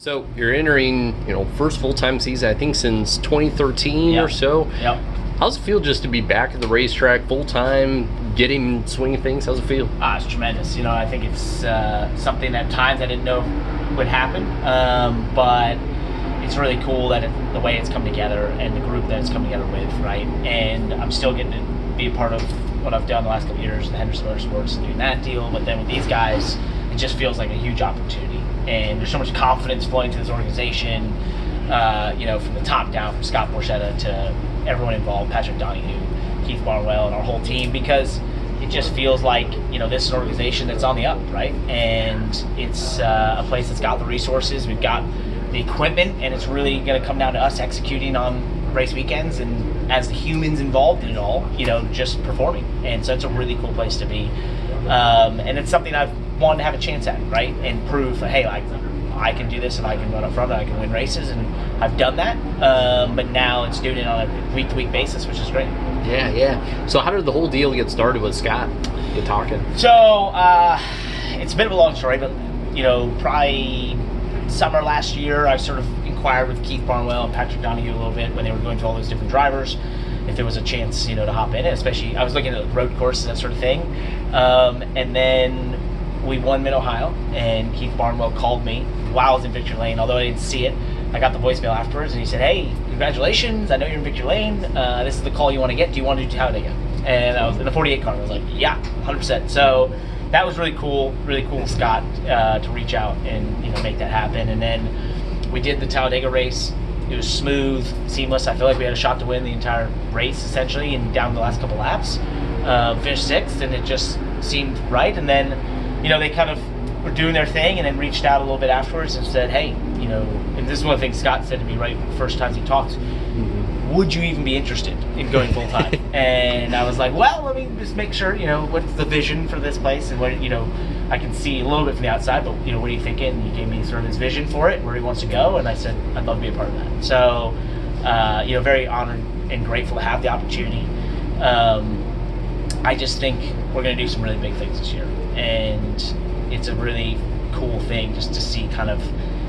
So you're entering, first full-time season, I think since 2013 or so. Yep. How's it feel just to be back at the racetrack full-time, getting swinging things? How's it feel? It's tremendous. I think it's something at times I didn't know would happen, but it's really cool that the way it's come together and the group that it's come together with, right? And I'm still getting to be a part of what I've done the last couple of years, the Henderson Motorsports, and doing that deal. But then with these guys, it just feels like a huge opportunity. And there's so much confidence flowing to this organization, from the top down, from Scott Borchetta to everyone involved, Patrick Donahue, Keith Barnwell, and our whole team, because it just feels like, this is an organization that's on the up, right? And it's a place that's got the resources, we've got the equipment, and it's really going to come down to us executing on race weekends and as the humans involved in it all, just performing. And so it's a really cool place to be. And it's something I've wanted to have a chance at, right? And prove, hey, I can do this, and I can run up front, and I can win races, and I've done that. But now it's doing it on a week-to-week basis, which is great. Yeah. So how did the whole deal get started with Scott? You talking? So it's a bit of a long story, but probably summer last year, I sort of inquired with Keith Barnwell and Patrick Donahue a little bit when they were going through all those different drivers, if there was a chance, to hop in, especially I was looking at road courses, that sort of thing. And then we won Mid-Ohio, and Keith Barnwell called me while I was in Victory Lane, although I didn't see it. I got the voicemail afterwards, and he said, "Hey, congratulations, I know you're in Victory Lane. This is the call you want to get. Do you want to do Talladega?" And I was in the 48 car, and I was like, yeah, 100%. So that was really cool Scott, to reach out and make that happen. And then we did the Talladega race. It was smooth, seamless. I feel like we had a shot to win the entire race, essentially, and down the last couple laps. Finished sixth, and it just seemed right. And then, they kind of were doing their thing, and then reached out a little bit afterwards and said, hey, and this is one of the things Scott said to me right the first time he talked, would you even be interested in going full-time? And I was like, well, let me just make sure, what's the vision for this place, and what, I can see a little bit from the outside, but, what are you thinking? And he gave me sort of his vision for it, where he wants to go, and I said, I'd love to be a part of that. So, very honored and grateful to have the opportunity. I just think we're going to do some really big things this year, and it's a really cool thing just to see kind of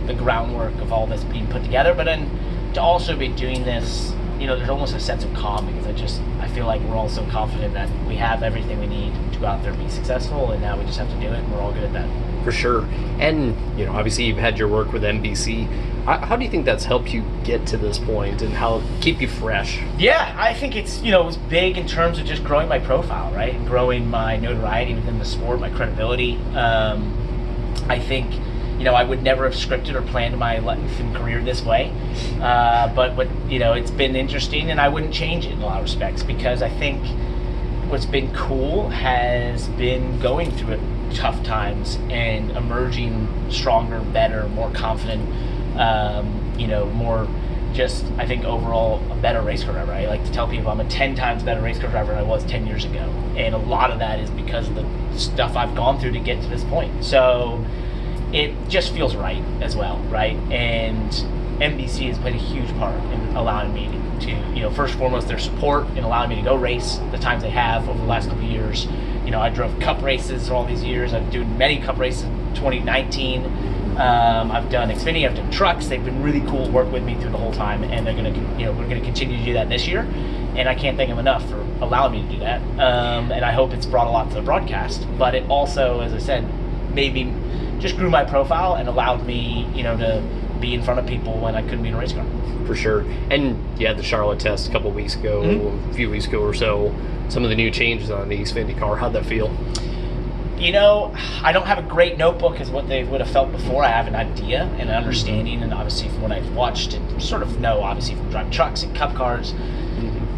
the groundwork of all this being put together, but then to also be doing this, there's almost a sense of calm, because I feel like we're all so confident that we have everything we need to go out there and be successful, and now we just have to do it, and we're all good at that. For sure. And, obviously you've had your work with NBC. How do you think that's helped you get to this point and how keep you fresh? Yeah, I think it's, it was big in terms of just growing my profile, right? And growing my notoriety within the sport, my credibility. I think, I would never have scripted or planned my life and career this way. But it's been interesting, and I wouldn't change it in a lot of respects, because I think what's been cool has been going through it tough times and emerging stronger, better, more confident, more just, I think, overall a better race car driver. I like to tell people I'm a 10 times better race car driver than I was 10 years ago. And a lot of that is because of the stuff I've gone through to get to this point. So it just feels right as well, right? And NBC has played a huge part in allowing me to, first and foremost, their support in allowing me to go race the times they have over the last couple of years. I drove cup races for all these years. I've done many cup races in 2019. I've done Xfinity, I've done trucks. They've been really cool to work with me through the whole time, and they're going to, we're going to continue to do that this year. And I can't thank them enough for allowing me to do that. And I hope it's brought a lot to the broadcast. But it also, as I said, maybe just grew my profile and allowed me, to be in front of people when I couldn't be in a race car. For sure. And you had the Charlotte test a couple weeks ago, a few weeks ago or so. Some of the new changes on the Xfinity car. How'd that feel? I don't have a great notebook as what they would have felt before. I have an idea and an understanding, and obviously from what I've watched and sort of know, obviously from driving trucks and cup cars.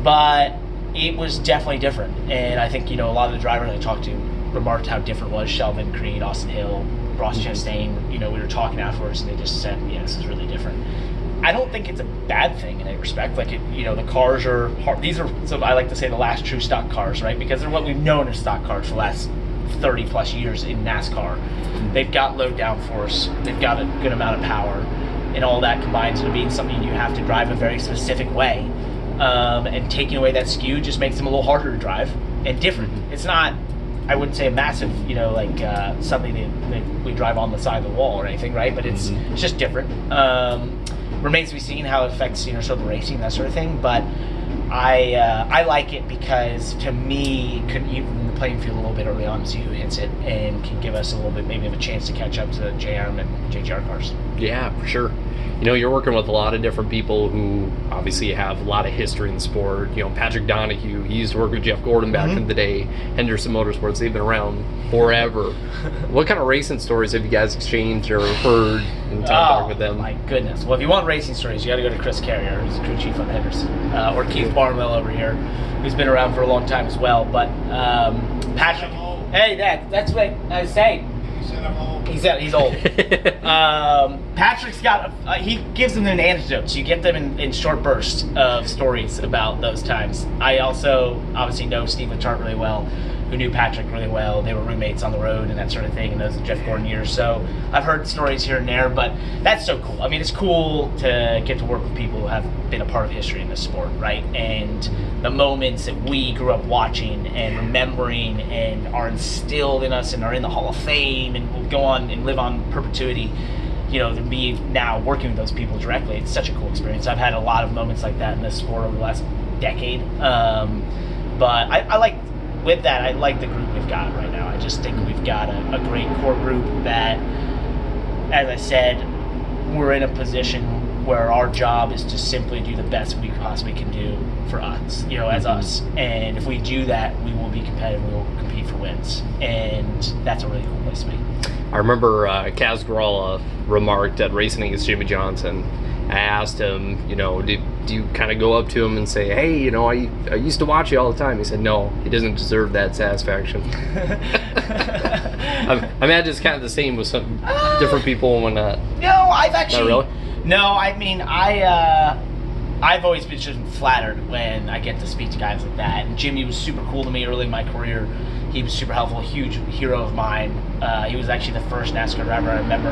But it was definitely different. And I think, a lot of the drivers I talked to remarked how different it was. Shelvin, Creed, Austin Hill, Ross Chastain, we were talking afterwards, and they just said, yeah, this is really different. I don't think it's a bad thing in any respect. Like, the cars are hard. These are, so I like to say, the last true stock cars, right? Because they're what we've known as stock cars for the last 30 plus years in NASCAR. They've got low downforce, they've got a good amount of power, and all that combines into being something you have to drive a very specific way. And taking away that skew just makes them a little harder to drive and different. It's not, I wouldn't say a massive, like something that we drive on the side of the wall or anything, right? But it's just different. Remains to be seen how it affects, sort of racing, that sort of thing. But I like it because, to me, it could even the playing field a little bit early on, see who hits it, and can give us a little bit maybe of a chance to catch up to JRM and JGR cars. Yeah, for sure. You're working with a lot of different people who obviously have a lot of history in the sport. Patrick Donahue, he used to work with Jeff Gordon back in the day. Henderson Motorsports, they've been around forever. What kind of racing stories have you guys exchanged or heard in talking with them? My goodness. Well, if you want racing stories, you got to go to Chris Carrier, who's the crew chief on Henderson, or Keith Barnwell over here, who's been around for a long time as well. But Patrick, hey, that's what I was saying. He's old. Patrick's got he gives them an anecdotes. You get them in short bursts of stories about those times. I also obviously know Steve Lachart really well, who knew Patrick really well. They were roommates on the road and that sort of thing in those Jeff Gordon years. So I've heard stories here and there, but that's so cool. I mean, it's cool to get to work with people who have been a part of history in this sport, right? And the moments that we grew up watching and remembering and are instilled in us and are in the Hall of Fame and will go on and live on perpetuity. To be now working with those people directly, it's such a cool experience. I've had a lot of moments like that in this sport over the last decade. But I like, with that, I like the group we've got right now. I just think we've got a great core group that, as I said, we're in a position where our job is to simply do the best we possibly can do for us, as us. And if we do that, we will be competitive, we will compete for wins. And that's a really cool place to be. I remember Kaz Gralla remarked at Racing Against Jimmy Johnson. I asked him, do you kind of go up to him and say, hey, I used to watch you all the time? He said, no, he doesn't deserve that satisfaction. I imagine it's kind of the same with some different people and whatnot. No, I've actually... Not really? No, I mean, I've always been just flattered when I get to speak to guys like that. And Jimmy was super cool to me early in my career. He was super helpful, a huge hero of mine. He was actually the first NASCAR driver I remember,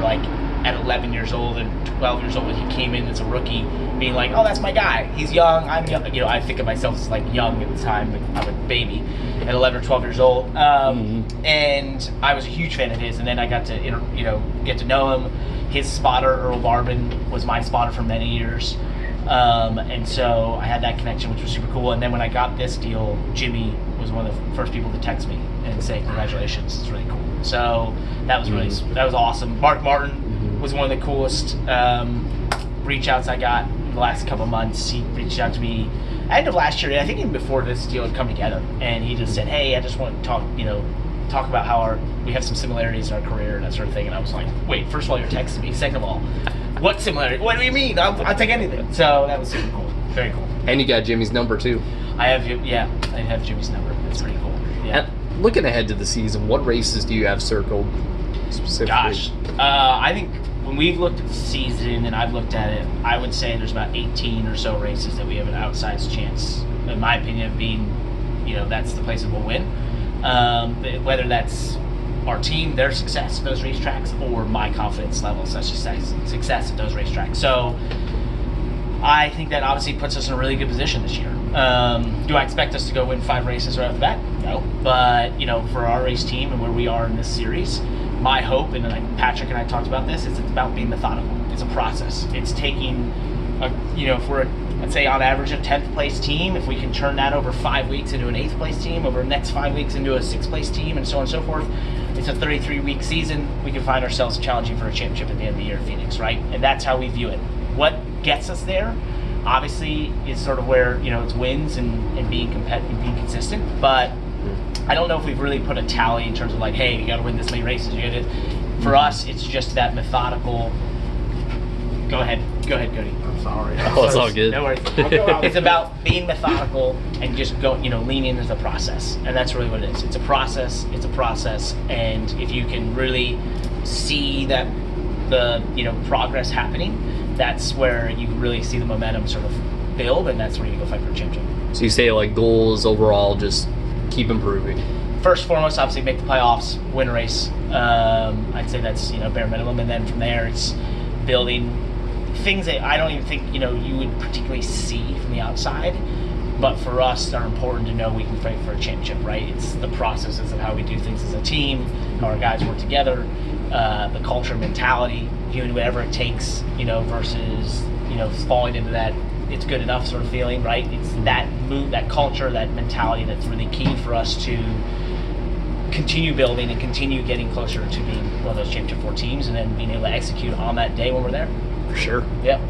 at 11 years old and 12 years old when he came in as a rookie, being like, oh, that's my guy. He's young, I'm young. I think of myself as young at the time, but I'm a baby at 11 or 12 years old. And I was a huge fan of his, and then I got to, get to know him. His spotter, Earl Barbin, was my spotter for many years. And so I had that connection, which was super cool. And then when I got this deal, Jimmy was one of the first people to text me and say, congratulations, it's really cool. So that was that was awesome. Mark Martin was one of the coolest reach outs I got in the last couple of months. He reached out to me end of last year, I think even before this deal had come together, and he just said, hey, I just want to talk about how we have some similarities in our career and that sort of thing. And I was like, wait, first of all, you're texting me. Second of all, what similarity? What do you mean? I'll take anything. So that was super cool. Very cool. And you got Jimmy's number too. I have Jimmy's number. That's pretty cool. Yeah. And looking ahead to the season, what races do you have circled specifically? Gosh, I think when we've looked at the season and I've looked at it, I would say there's about 18 or so races that we have an outsized chance, in my opinion, of being, that's the place that we'll win. Whether that's our team, their success at those racetracks, or my confidence level, such as success at those racetracks. So I think that obviously puts us in a really good position this year. Do I expect us to go win 5 races right off the bat? No. But, for our race team and where we are in this series, my hope, and Patrick and I talked about this, is it's about being methodical. It's a process. It's taking, if we're, let's say on average, a 10th place team, if we can turn that over 5 weeks into an 8th place team, over the next 5 weeks into a 6th place team, and so on and so forth, it's a 33-week season. We can find ourselves challenging for a championship at the end of the year in Phoenix, right? And that's how we view it. What gets us there, obviously, is sort of where, it's wins and being competitive and being consistent. But I don't know if we've really put a tally in terms of hey, you got to win this many races. For us, it's just that methodical. Go ahead, Cody. I'm sorry. Oh, it's all good. No worries. It's about being methodical and just leaning into the process, and that's really what it is. It's a process. And if you can really see that the progress happening, that's where you really see the momentum sort of build, and that's where you go fight for a championship. So you say goals overall, just keep improving. First and foremost, obviously make the playoffs, win a race. I'd say that's bare minimum, and then from there it's building things that I don't even think you would particularly see from the outside, but for us, are important to know we can fight for a championship, right? It's the processes of how we do things as a team, how our guys work together, the culture, mentality, doing whatever it takes, versus, falling into that it's good enough sort of feeling, right? It's that move, that culture, that mentality that's really key for us to continue building and continue getting closer to being one of those championship 4 teams, and then being able to execute on that day when we're there. For sure. Yeah.